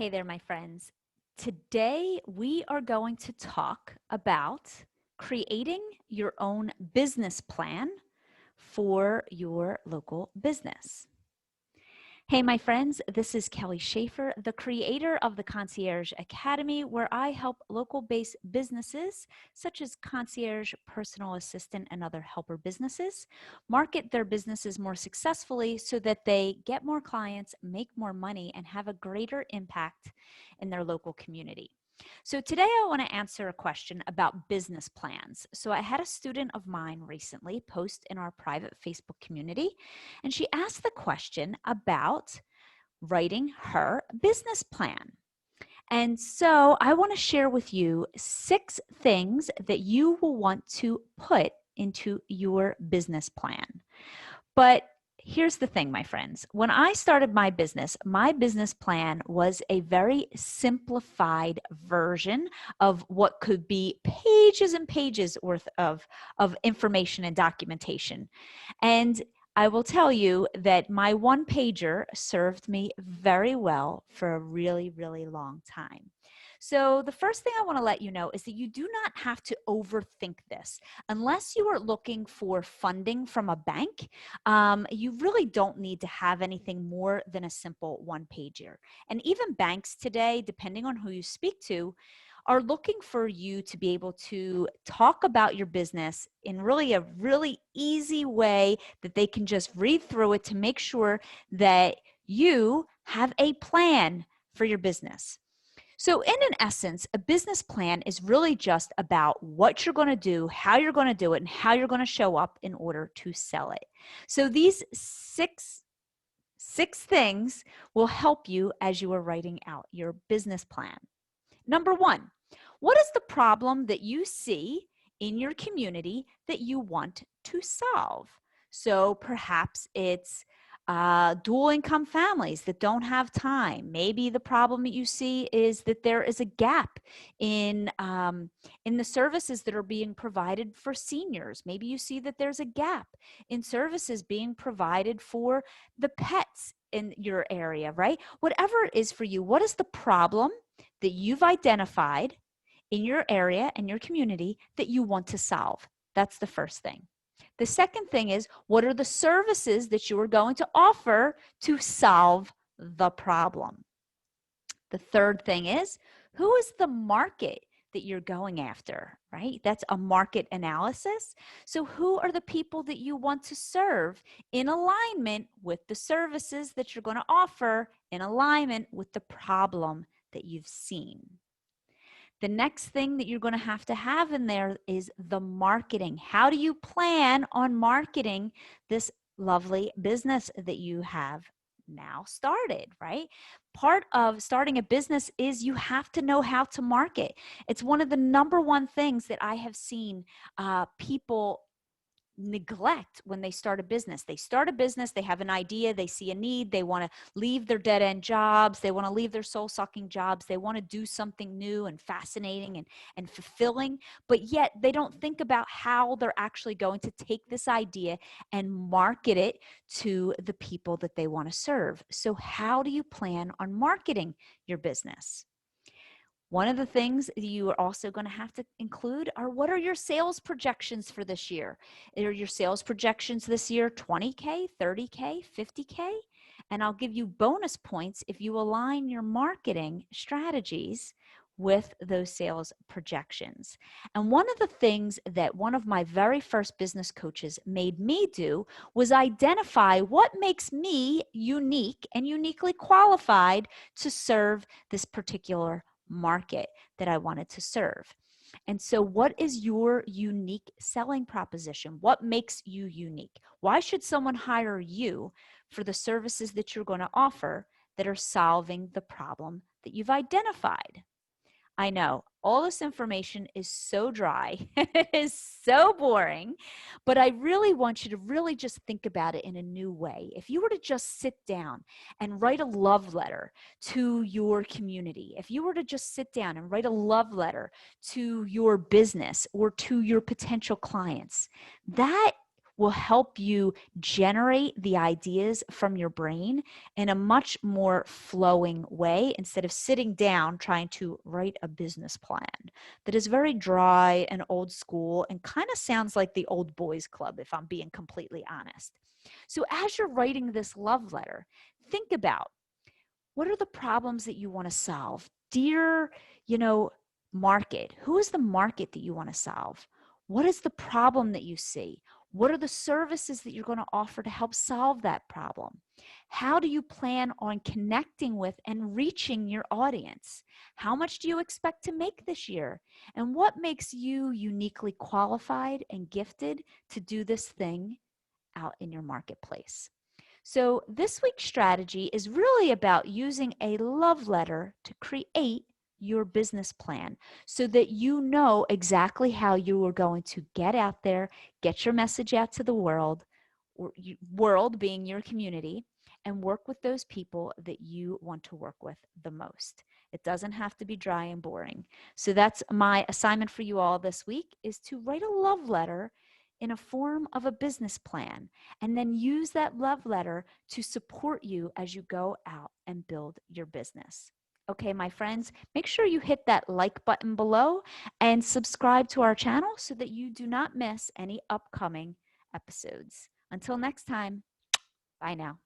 Hey there, my friends. Today we are going to talk about creating your own business plan for your local business. Hey, my friends, this is Kelly Schaefer, the creator of the Concierge Academy, where I help local-based businesses such as concierge, personal assistant, and other helper businesses market their businesses more successfully so that they get more clients, make more money, and have a greater impact in their local community. So today I want to answer a question about business plans. So I had a student of mine recently post in our private Facebook community, and she asked the question about writing her business plan. And so I want to share with you 6 things that you will want to put into your business plan. But here's the thing, my friends. When I started my business plan was a very simplified version of what could be pages and pages worth of information and documentation. And I will tell you that my one pager served me very well for a really, really long time. So the first thing I want to let you know is that you do not have to overthink this. Unless you are looking for funding from a bank, you really don't need to have anything more than a simple one-pager. And even banks today, depending on who you speak to, are looking for you to be able to talk about your business in a really easy way that they can just read through it to make sure that you have a plan for your business. So in essence, a business plan is really just about what you're going to do, how you're going to do it, and how you're going to show up in order to sell it. So these six things will help you as you are writing out your business plan. Number 1, what is the problem that you see in your community that you want to solve? So perhaps it's dual income families that don't have time. Maybe the problem that you see is that there is a gap in the services that are being provided for seniors. Maybe you see that there's a gap in services being provided for the pets in your area, right? Whatever it is for you, what is the problem that you've identified in your area and your community that you want to solve? That's the first thing. The second thing is, what are the services that you are going to offer to solve the problem? The third thing is, who is the market that you're going after, right? That's a market analysis. So who are the people that you want to serve in alignment with the services that you're going to offer, in alignment with the problem that you've seen? The next thing that you're going to have in there is the marketing. How do you plan on marketing this lovely business that you have now started, right? Part of starting a business is you have to know how to market. It's one of the number one things that I have seen people neglect when they start a business. They start a business, they have an idea, they see a need, they want to leave their dead-end jobs, they want to leave their soul-sucking jobs, they want to do something new and fascinating and fulfilling, but yet they don't think about how they're actually going to take this idea and market it to the people that they want to serve. So how do you plan on marketing your business? One of the things you are also going to have to include are, what are your sales projections for this year? Are your sales projections this year 20K, 30K, 50K? And I'll give you bonus points if you align your marketing strategies with those sales projections. And one of the things that one of my very first business coaches made me do was identify what makes me unique and uniquely qualified to serve this particular market that I wanted to serve. And so what is your unique selling proposition? What makes you unique? Why should someone hire you for the services that you're going to offer that are solving the problem that you've identified? I know all this information is so dry, it is so boring, but I really want you to really just think about it in a new way. If you were to just sit down and write a love letter to your community, if you were to just sit down and write a love letter to your business or to your potential clients, that will help you generate the ideas from your brain in a much more flowing way instead of sitting down trying to write a business plan that is very dry and old school and kind of sounds like the old boys club, if I'm being completely honest. So as you're writing this love letter, think about, what are the problems that you want to solve? Dear, market, who is the market that you want to solve? What is the problem that you see? What are the services that you're going to offer to help solve that problem? How do you plan on connecting with and reaching your audience? How much do you expect to make this year? And what makes you uniquely qualified and gifted to do this thing out in your marketplace? So, this week's strategy is really about using a love letter to create your business plan so that you know exactly how you are going to get out there, get your message out to the world, or world being your community, and work with those people that you want to work with the most. It doesn't have to be dry and boring. So that's my assignment for you all this week, is to write a love letter in a form of a business plan, and then use that love letter to support you as you go out and build your business. Okay, my friends, make sure you hit that like button below and subscribe to our channel so that you do not miss any upcoming episodes. Until next time, bye now.